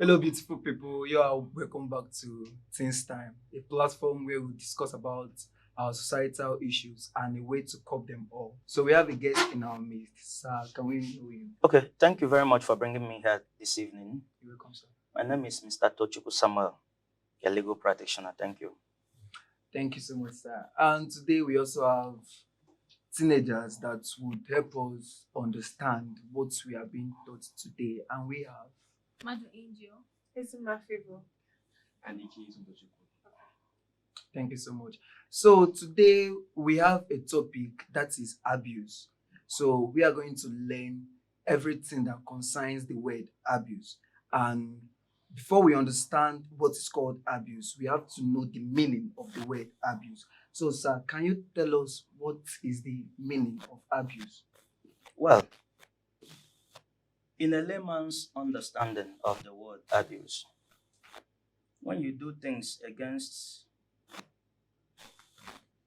Hello, beautiful people. You are welcome back to Things Time, a platform where we discuss about our societal issues and a way to cope them all. So we have a guest in our midst. Sir, can we know him? Okay, thank you very much for bringing me here this evening. You're welcome, sir. My name is Mr. Tochukwu Samuel, a legal practitioner. Thank you. Thank you so much, sir. And today we also have teenagers that would help us understand what we are being taught today. And we have Madu Angel. It's in my favor. And Iki Izudochukwu. Thank you so much. So today we have a topic that is abuse. So we are going to learn everything that concerns the word abuse. And before we understand what is called abuse, we have to know the meaning of the word abuse. So, sir, can you tell us what is the meaning of abuse? Well, in a layman's understanding of the word abuse, when you do things against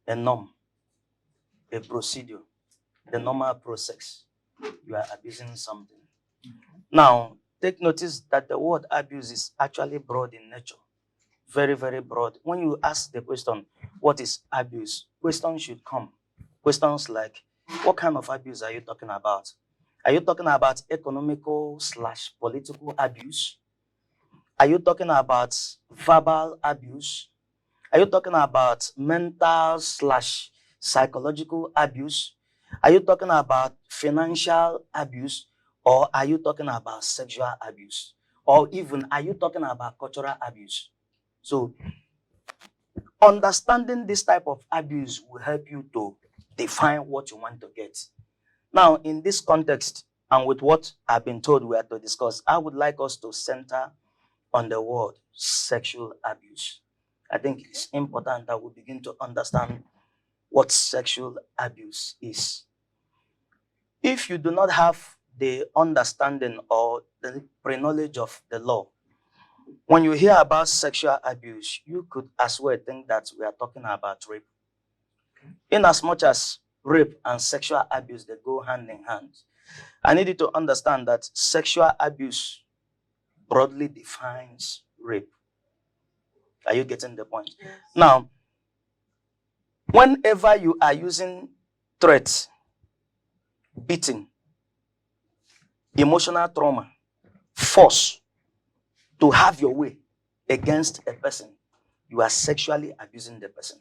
a norm, a procedure, the normal process, you are abusing something. Now, take notice that the word abuse is actually broad in nature. Very, very broad. When you ask the question, what is abuse? Questions should come. Questions like, what kind of abuse are you talking about? Are you talking about economical / political abuse? Are you talking about verbal abuse? Are you talking about mental / psychological abuse? Are you talking about financial abuse? Or are you talking about sexual abuse? Or even, are you talking about cultural abuse? So, understanding this type of abuse will help you to define what you want to get. Now, in this context, and with what I've been told we are to discuss, I would like us to center on the word sexual abuse. I think it's important that we begin to understand what sexual abuse is. If you do not have the understanding or the pre-knowledge of the law, when you hear about sexual abuse, you could as well think that we are talking about rape. In as much as rape and sexual abuse, they go hand in hand. I need you to understand that sexual abuse broadly defines rape. Are you getting the point? Yes. Now, whenever you are using threats, beating, emotional trauma, force to have your way against a person, you are sexually abusing the person.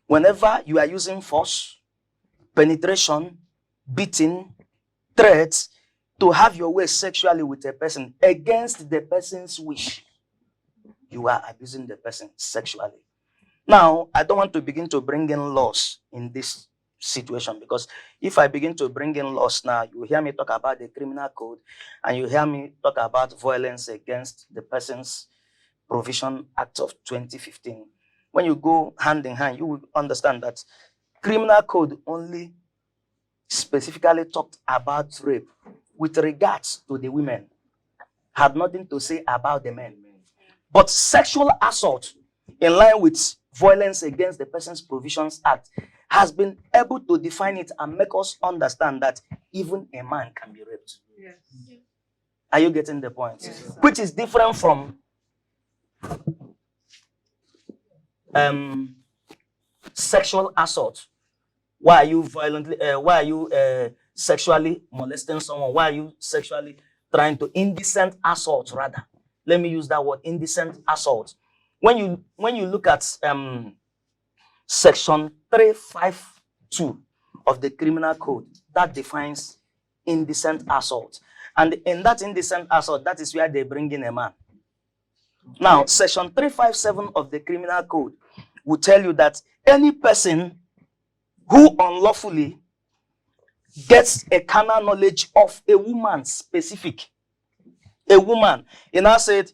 Whenever you are using force, penetration, beating, threats to have your way sexually with a person against the person's wish, you are abusing the person sexually. Now, I don't want to begin to bring in laws in this situation, because if I begin to bring in laws now, you hear me talk about the criminal code and you hear me talk about violence against the Persons Provision Act of 2015. When you go hand in hand, you will understand that criminal code only specifically talked about rape with regards to the women, had nothing to say about the men. But sexual assault, in line with Violence Against the Persons Provisions Act, has been able to define it and make us understand that even a man can be raped. Yes. Are you getting the point? Yes, sir. Which is different from sexual assault. Why are you violently? Why are you sexually molesting someone? Why are you sexually trying to indecent assault? Rather, let me use that word: indecent assault. When you look at Section 352 of the Criminal Code, that defines indecent assault, and in that indecent assault, that is where they bring in a man. Now, Section 357 of the Criminal Code will tell you that any person who unlawfully gets a carnal knowledge of a woman specific, a woman, you now said,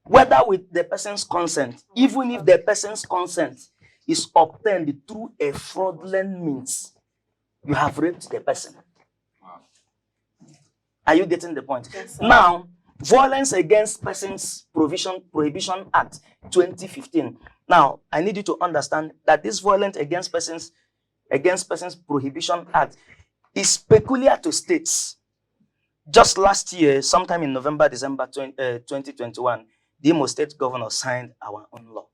whether with the person's consent, even if the person's consent is obtained through a fraudulent means, you have raped the person. Are you getting the point? Yes, sir. Now, Violence Against Persons Prohibition Act 2015. Now, I need you to understand that this Violence Against Persons Prohibition Act is peculiar to states. Just last year, sometime in November, December 2021, the Imo State governor signed our own law,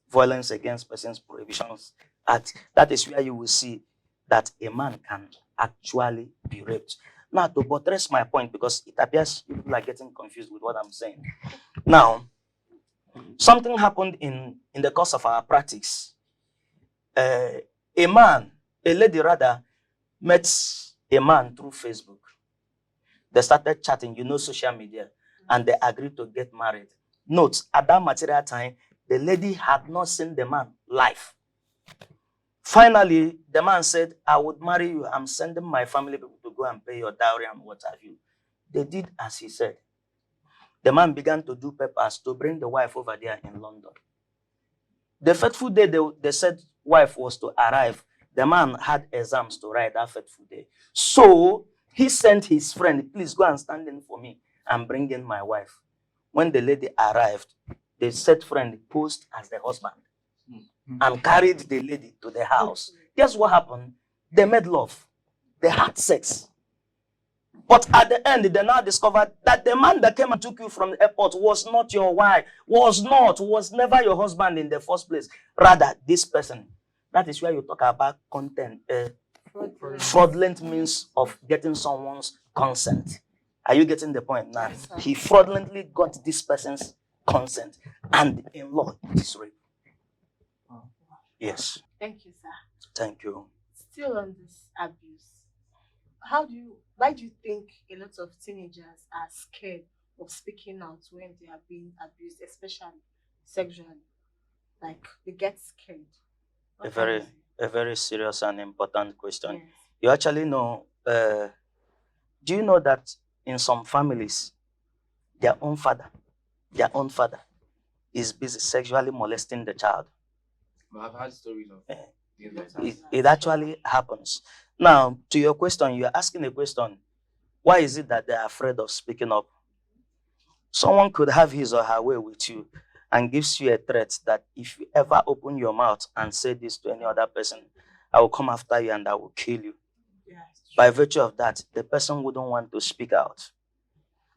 Violence Against Persons Prohibitions Act. That is where you will see that a man can actually be raped. Now, to buttress my point, because it appears people are getting confused with what I'm saying. Now, something happened in the course of our practice. A lady rather, met a man through Facebook. They started chatting, social media, and they agreed to get married. Note, at that material time, the lady had not seen the man live. Finally, the man said, I would marry you. I'm sending my family people to go and pay your dowry and what have you. They did as he said. The man began to do papers to bring the wife over there in London. The fateful day they said wife was to arrive, the man had exams to write that fateful day. So he sent his friend, please go and stand in for me and bring in my wife. When the lady arrived, the said friend posed as the husband and carried the lady to the house. Guess what happened? They made love. They had sex. But at the end, they now discovered that the man that came and took you from the airport was not your wife, was never your husband in the first place. Rather, this person. That is where you talk about content. Fraudulent means of getting someone's consent. Are you getting the point now? Yes, He fraudulently got this person's consent, and in law, it is rape. Yes. Thank you, sir. Thank you. Still on this abuse, why do you think a lot of teenagers are scared of speaking out when they are being abused, especially sexually? Like they get scared. A very serious and important question. Yes. You actually know, do you know that in some families, their own father is busy sexually molesting the child? But I've had stories of things like that. It actually happens. Now, to your question, you're asking a question. Why is it that they're afraid of speaking up? Someone could have his or her way with you and gives you a threat that if you ever open your mouth and say this to any other person, I will come after you and I will kill you. Yes. By virtue of that, the person wouldn't want to speak out.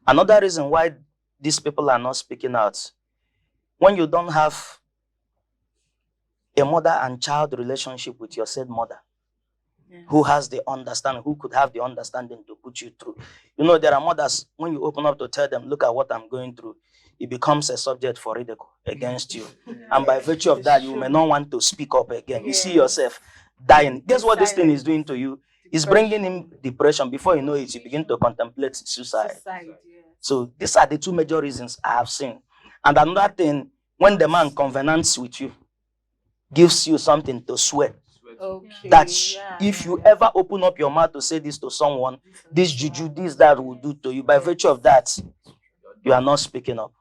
Another reason why these people are not speaking out, when you don't have a mother and child relationship with your said mother, Yes. who has the understanding, who could have the understanding to put you through. There are mothers, when you open up to tell them, look at what I'm going through, it becomes a subject for ridicule against you. And by virtue of that, you may not want to speak up again. You see Yes. yourself dying. Guess what this thing is doing to you? It's Depression. bringing in depression. Before you know it, you begin to contemplate suicide. Yes. So these are the two major reasons I have seen. And another thing, when the man covenants with you, gives you something to swear, Okay. that yeah, if you yeah. ever open up your mouth to say this to someone, this juju, this, that will do to you. By virtue of that, you are not speaking up.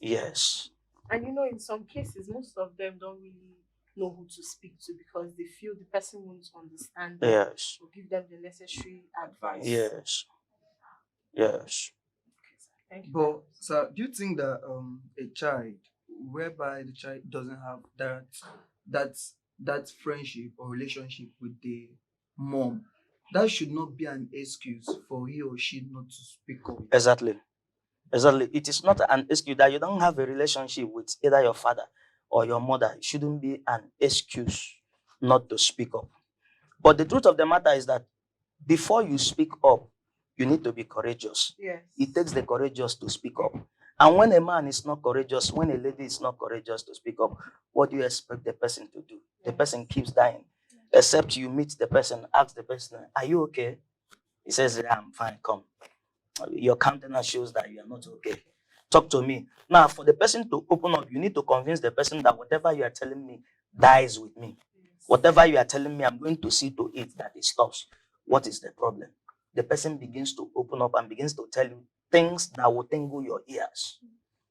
Yes. And in some cases, most of them don't really know who to speak to because they feel the person won't understand them Yes. or give them the necessary advice. Yes. Yes. Thank you. But sir, do you think that a child whereby the child doesn't have that friendship or relationship with the mom, that should not be an excuse for he or she not to speak up? Exactly. It is not an excuse that you don't have a relationship with either your father or your mother. It shouldn't be an excuse not to speak up. But the truth of the matter is that before you speak up, you need to be courageous. Yes. It takes the courageous to speak up. And when a man is not courageous, when a lady is not courageous to speak up, what do you expect the person to do? The person keeps dying. Except you meet the person, ask the person, are you okay? He says, yeah, I'm fine, come. Your countenance shows that you are not okay. Talk to me. Now, for the person to open up, you need to convince the person that whatever you are telling me dies with me. Whatever you are telling me, I'm going to see to it that it stops. What is the problem? The person begins to open up and begins to tell you things that will tingle your ears.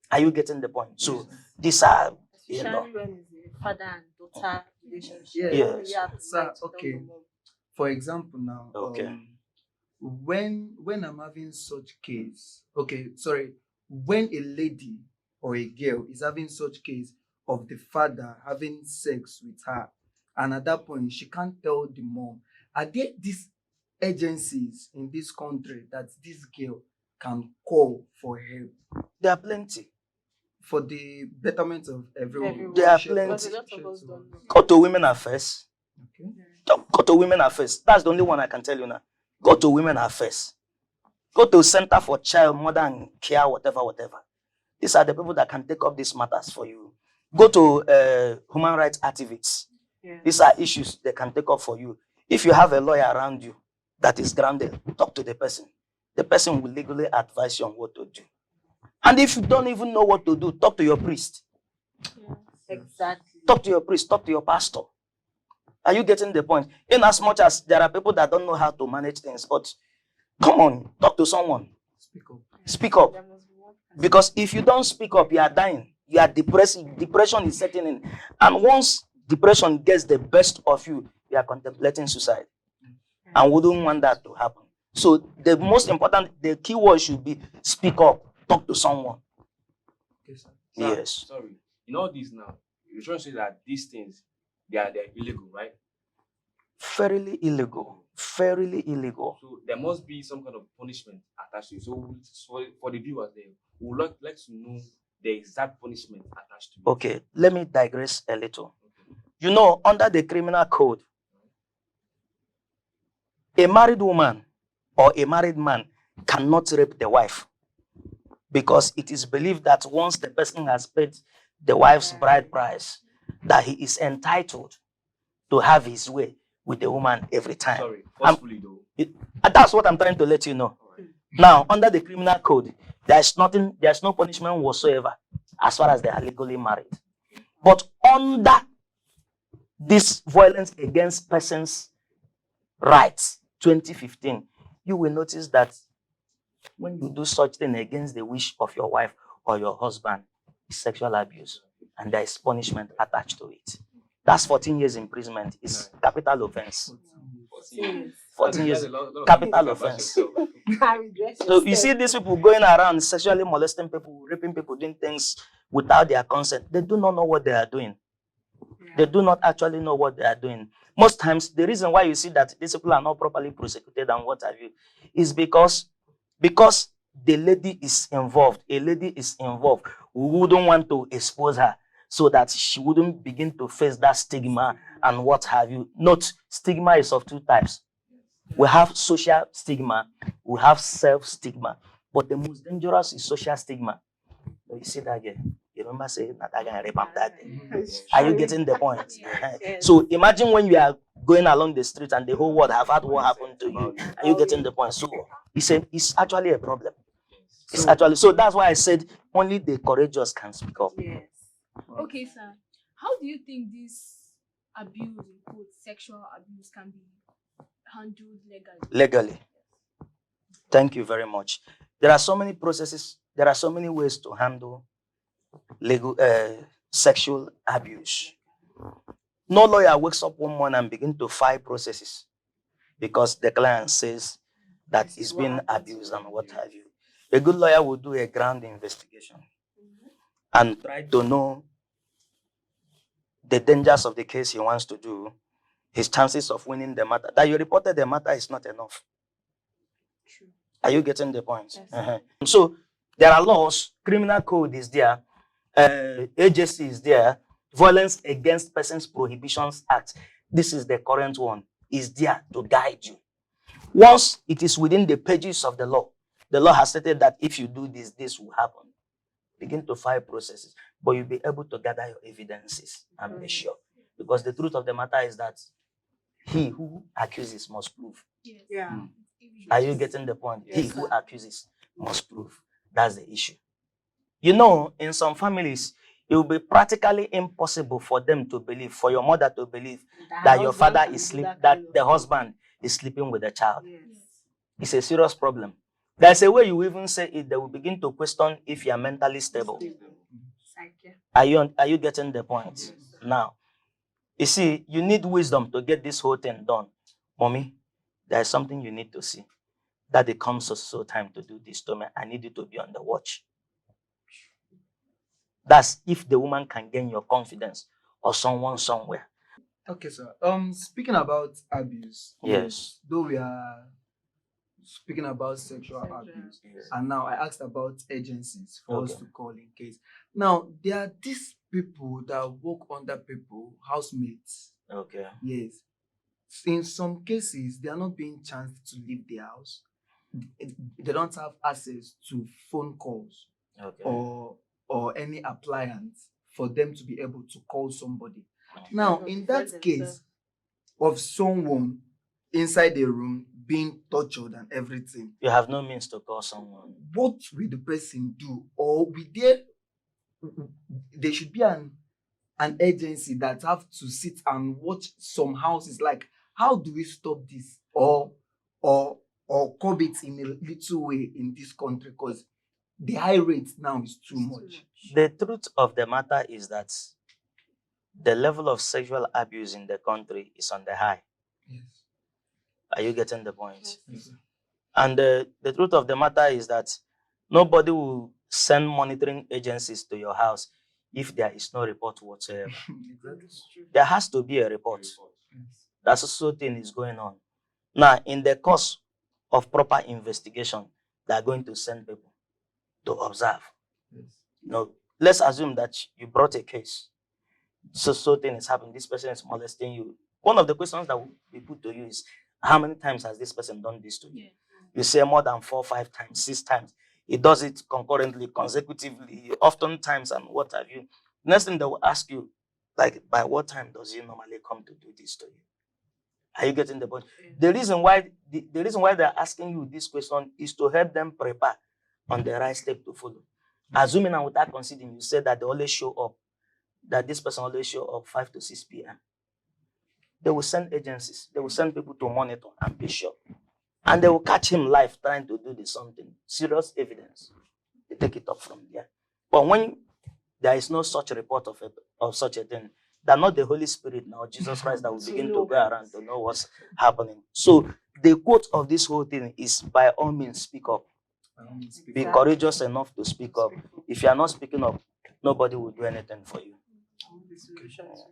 Are you getting the point? So these are, Especially when it's a father and daughter relationship. Yeah. You don't really Yes. have the Sir, right to tell okay. the mom. For example, now, Okay. when I'm having such case, when a lady or a girl is having such case of the father having sex with her, and at that point she can't tell the mom, are there these agencies in this country that this girl can call for help There are plenty. for the betterment of everyone? Everyone. There are Share plenty. Because a to- lot share of us to don't know. Go to Women Affairs. Okay. Go to Women Affairs. That's the only one I can tell you now. Go to Women Affairs. Go to Center for Child, Mother and Care, whatever. These are the people that can take up these matters for you. Go to human rights activists. Yes. These are issues they can take up for you. If you have a lawyer around you that is grounded, talk to the person. The person will legally advise you on what to do. And if you don't even know what to do, talk to your priest. Exactly. Talk to your priest, talk to your pastor. Are you getting the point? In as much as there are people that don't know how to manage things, but come on, talk to someone. Speak up. Speak up. There must be one person. Because if you don't speak up, you are dying. You are depressed. Depression is setting in. And once depression gets the best of you, you are contemplating suicide. And wouldn't want that to happen. So the most important, the key word should be speak up. Talk to someone. Okay, sir. Sir, Yes. Sorry. In all this now, you're trying to say that these things they're illegal, right? Fairly illegal. Fairly illegal. So there must be some kind of punishment attached to it. So for the viewers there, we would like to know the exact punishment attached to it. Okay, let me digress a little. Okay. You know, under the criminal code, a married woman or a married man cannot rape the wife because it is believed that once the person has paid the wife's bride price, that he is entitled to have his way with the woman every time. Sorry, forcefully though. And that's what I'm trying to let you know. All right. Now, under the criminal code, there's no punishment whatsoever as far as they are legally married. But under this violence against persons' rights, 2015, you will notice that when you do such thing against the wish of your wife or your husband, it's sexual abuse, and there is punishment attached to it. That's 14 years imprisonment. It's capital offense. 14 years. That's a lot of Capital things about offense. yourself. I regret So you yourself. see these people going around sexually molesting people, raping people, doing things without their consent. They do not know what they are doing. They do not actually know what they are doing. Most times, the reason why you see that these people are not properly prosecuted and what have you is because the lady is involved. A lady is involved. We wouldn't want to expose her so that she wouldn't begin to face that stigma and what have you. Note, stigma is of two types. We have social stigma, we have self-stigma. But the most dangerous is social stigma. You see that again? You remember saying that I can rape am that day? Are you getting the point? Yes. So imagine when you are going along the street and the whole world have had what happened to you. Are you getting the point? So it's actually a problem. It's actually so that's why I said only the courageous can speak up. Yes. Okay, sir. How do you think this abuse, in quotes, sexual abuse, can be handled legally? Legally. Thank you very much. There are so many processes, there are so many ways to handle legal sexual abuse. No lawyer wakes up one morning and begin to file processes because the client says that he's been abused and what have you. A good lawyer will do a ground investigation and try to know the dangers of the case he wants to do, his chances of winning the matter. That you reported the matter is not enough. True. Are you getting the point? Yes. So there are laws, criminal code is there, agency is there, Violence Against Persons Prohibitions Act. This is the current one, is there to guide you. Once it is within the pages of the law has stated that if you do this, this will happen. Begin to file processes, but you'll be able to gather your evidences and be sure. Because the truth of the matter is that he who accuses must prove. Yes. Yeah. Are you getting the point? Yes, He who sir. accuses must prove. That's the issue. You know, in some families, it will be practically impossible for them to believe, for your mother to believe that your father is that the husband is sleeping with the child. Yes. It's a serious problem. There's a way you even say it, they will begin to question if you are mentally stable. Psyche. Are you getting the point? Now, you see, you need wisdom to get this whole thing done. Mommy, there is something you need to see. That it comes so time to do this to me. I need you to be on the watch. That's if the woman can gain your confidence or someone somewhere. Okay, sir. Speaking about abuse, Yes. though we are speaking about sexual Sexual abuse, Yes. and now I asked about agencies for us Okay. to call in case. Now there are these people that work under people, housemates. Okay. Yes. In some cases, they are not being chanced to leave the house. They don't have access to phone calls Okay. or any appliance for them to be able to call somebody. Okay. Now, Or in defend that case themselves. of someone inside the room being tortured and everything, You have no means to call someone. what will the person do? Or there should be an agency that have to sit and watch some houses, like how do we stop this or curb it in a little way in this country, because the high rate now is too much. The truth of the matter is that the level of sexual abuse in the country is on the high. Yes. Are you getting the point? Yes. Yes, sir. And the truth of the matter is that nobody will send monitoring agencies to your house if there is no report whatsoever. Exactly. It's true. There has to be a report Yes. that so thing is going on. Now, in the course of proper investigation, they are going to send people to observe. Yes. Now, let's assume that you brought a case. So thing is happening. This person is molesting you. One of the questions that will be put to you is, how many times has this person done this to you? Yeah. You say more than 4, 5 times, 6 times. He does it concurrently, consecutively, oftentimes, and what have you. Next thing they will ask you, like, by what time does he normally come to do this to you? Are you getting the point? The reason why they're asking you this question is to help them prepare on the right step to follow. Assuming and without considering, you said that they always show up, that this person always show up 5 to 6 p.m. They will send agencies, they will send people to monitor and be sure. And they will catch him live trying to do this something. Serious evidence. They take it up from there. But when there is no such report of such a thing, that not the Holy Spirit now, Jesus Christ, that will To begin know. to go around to know what's happening. So the quote of this whole thing is, by all means, speak up. Speak Be up. Exactly. courageous enough to speak up. If you are not speaking up, nobody will do anything for you. The solution is-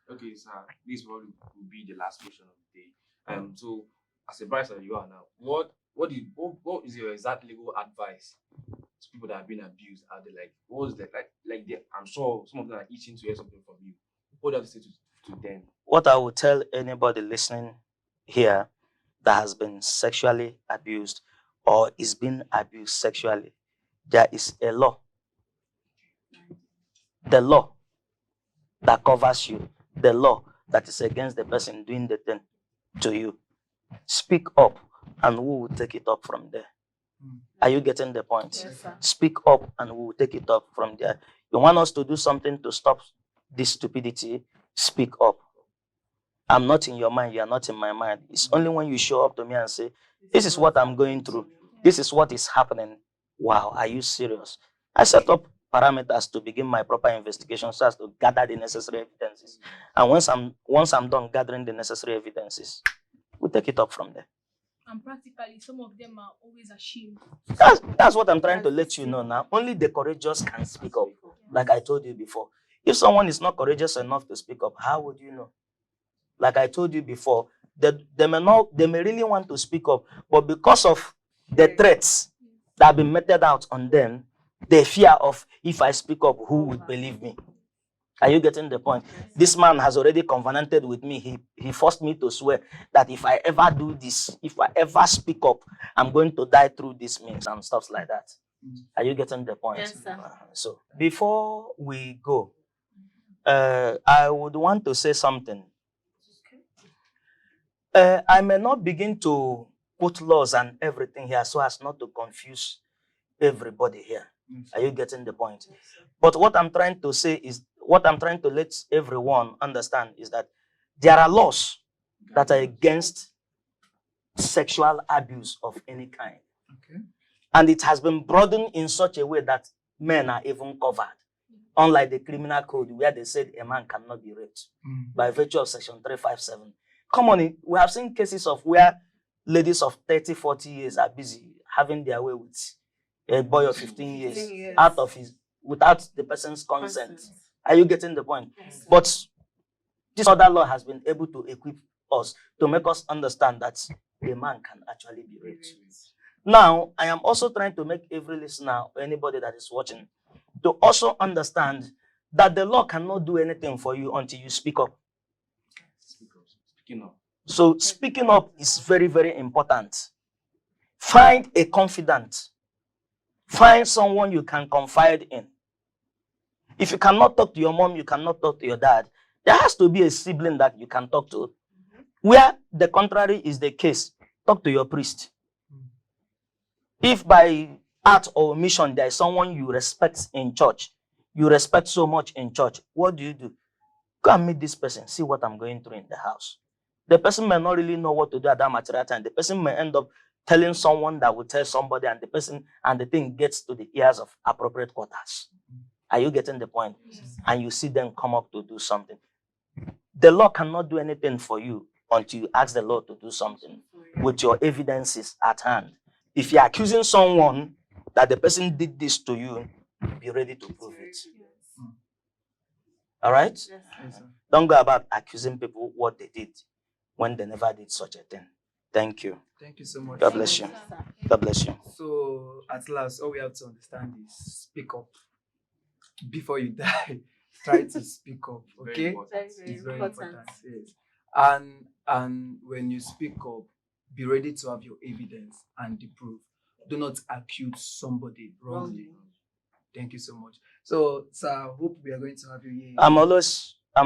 Okay, sir. This probably will be the last question of the day. So as a bride that you are now, what is your exact legal advice to people that have been abused? Are they like, what is that like they, I'm sure some of them are itching to hear something from you. What do you have to say to them? What I would tell anybody listening here that has been sexually abused or is being abused sexually, there is a law. The law that covers you, the law that is against the person doing the thing to you. Speak up and we will take it up from there. Are you getting the point? Yes, sir. Speak up and we will take it up from there. You want us to do something to stop this stupidity? Speak up. I'm not in your mind, you are not in my mind. It's only when you show up to me and say, this is what I'm going through. This is what is happening. Wow, are you serious? I set up parameters to begin my proper investigation so as to gather the necessary evidences. And once I'm done gathering the necessary evidences, we'll take it up from there. And practically, some of them are always ashamed. That's what I'm trying to let you know now. Only the courageous can speak up, like I told you before. If someone is not courageous enough to speak up, how would you know? Like I told you before, they may really want to speak up, but because of the threats that have been meted out on them, the fear of, if I speak up, who would believe me? Are you getting the point? This man has already covenanted with me. He forced me to swear that if I ever do this, if I ever speak up, I'm going to die through this means and stuff like that. Are you getting the point? Yes, sir. So before we go, I would want to say something. I may not begin to put laws and everything here so as not to confuse everybody here. Are you getting the point? But what I'm trying to say is, what I'm trying to let everyone understand is that there are laws that are against sexual abuse of any kind. Okay. And it has been broadened in such a way that men are even covered. Unlike the criminal code where they said a man cannot be raped by virtue of section 357. Come on, we have seen cases of where ladies of 30, 40 years are busy having their way with a boy of 15 years without the person's consent. Are you getting the point? Yes, sir. But This other law has been able to equip us to make us understand that a man can actually be raped. Now, I am also trying to make every listener or anybody that is watching to also understand that the law cannot do anything for you until you speak up. Speaking of. So speaking up is very, very important. Find a confidant. Find someone you can confide in. If you cannot talk to your mom, you cannot talk to your dad. There has to be a sibling that you can talk to. Where the contrary is the case, talk to your priest. If by art or omission there is someone you respect in church, you respect so much in church, what do? Go and meet this person, see what I'm going through in the house. The person may not really know what to do at that material time. The person may end up telling someone that will tell somebody, and the thing gets to the ears of appropriate quarters. Are you getting the point? Yes. And you see them come up to do something. The law cannot do anything for you until you ask the law to do something with your evidences at hand. If you're accusing someone that the person did this to you, be ready to prove it. All right? Yes. Yes, sir. Don't go about accusing people what they did when they never did such a thing. Thank you. Thank you so much. God bless you. God bless you. So at last, all we have to understand is speak up. Before you die, try to speak up. Very Okay? important. Very, It's very important. important. Yes. And when you speak up, be ready to have your evidence and the proof. Do not accuse somebody wrongly. Thank you so much. So, sir, I hope we are going to have you here. I'm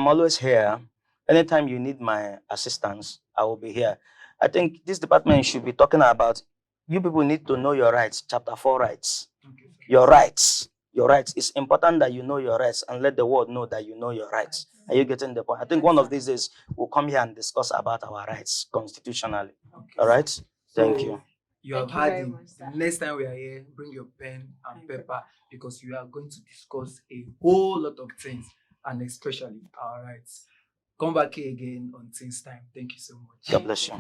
always here. Anytime you need my assistance, I will be here. I think this department should be talking about you people need to know your rights. Chapter 4 rights. Okay, sir. Your rights. Your rights. It's important that you know your rights and let the world know that you know your rights. Are you getting the point? I think one of these days we'll come here and discuss about our rights constitutionally. Okay, All right? So, Thank you. You have Thank you had very it. much, sir. Next time we are here, bring your pen and paper because we are going to discuss a whole lot of things and especially our rights. Come back here again on Things Time. Thank you so much. God bless you.